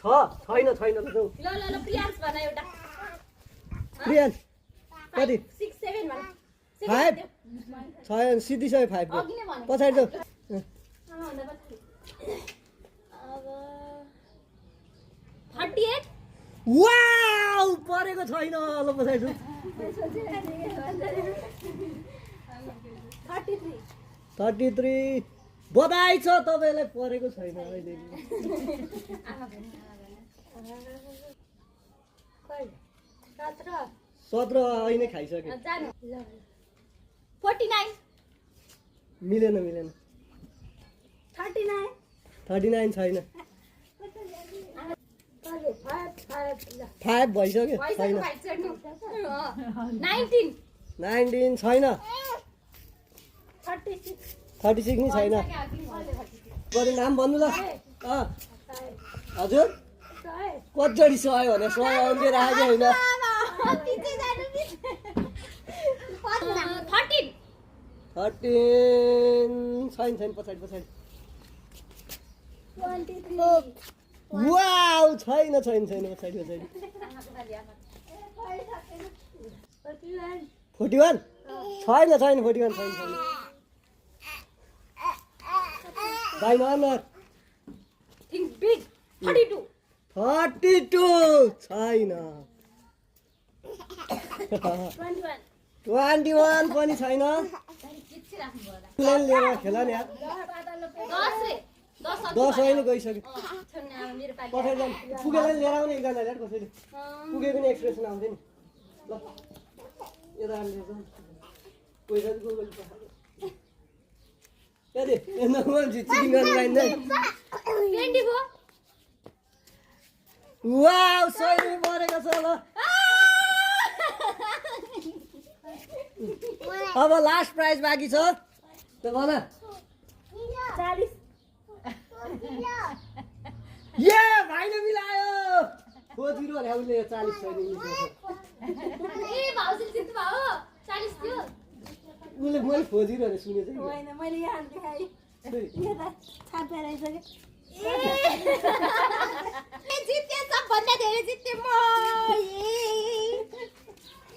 छैन छैन ल प्रियांश भन एउटा प्रियांश कति 6 7 भन 5 छैन सिधिसक्यो 5 अघि नै भने पछाडि जाऊ अब 38 वाउ परेको छैन ल पछाडि जाऊ 33 बधाई छ तपाईलाई परेको छैन अहिले 17 अहिले खाइसक्यो 49 मिलेन 39 छैन 5 भइसक्यो छैन 19 छैन 36 नि छैन कति नाम भन्नु ल हजुर कतिचोटि सय भने 100 आउँदै राखेको होइन 13 छैन पछाडि वाउ छैन पछाडि 41 छैन 41 छैन भाइ नम्बर think big 32 छैन 21 21 पनि छैन लिएर खेला नि यार 10 अहिले गइसक्यो पछाडि जानु पुगेलाई लिएर आउने एकजना यार कसैले पुगेको नि एक्सप्रेसन आउँछ नि ल यता लिएर जाउँ पैसा चाहिँ गुगल कति नम्बर चिटिङ गर्न पाइँदैन 24 वाउ 100 रुपियाँ परेको छ ल अब लास्ट प्राइज बाँकी छ त भन 40 ये भाइले मिलायो खोजिरो भने उसले 40 छैन ए भाउजूले जित्नु भयो 40 थियो उसले मैले खोजिरो भने सुनेछ होइन मैले यहाँ देखाएँ यो त छापेर आइसक्यो ए जित्यो सबभन्दा धेरै जित्यो म